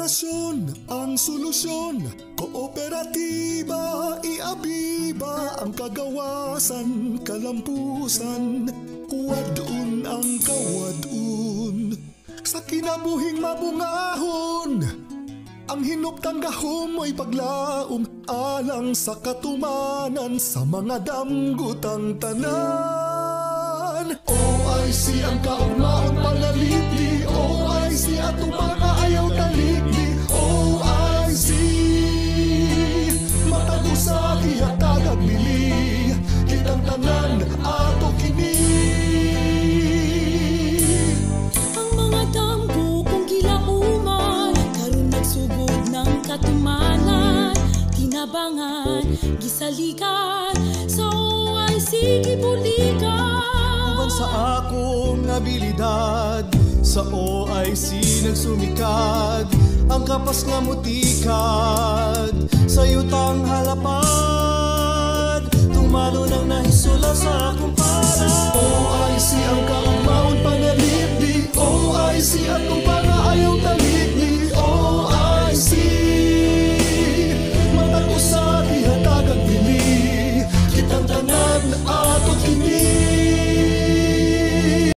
Koordinasyon ang solusyon, kooperatiba, iabiba ang kagawasan, kalampusan, kuwadun ang kawadun. Sa kinabuhing mabungahon, ang hinuptang gahom mo'y paglaom, alang sa katumanan sa mga damgutang tanan. OIC ang kaugnaon panalipli, OIC atong mga ayaw talikli, OIC matag usa gihatag bili, kitang tanan ato kini. Ang mga damgo kung gilauman, karon nagsugod ng katumanan, tinabangan, gisalikan, sa OIC gibulikan. Sa akong abilidad, sa OIC nagsumikad, ang kapas nga mutikad, sa yutang halapad, tumalo nang nahisula sa akong para. OIC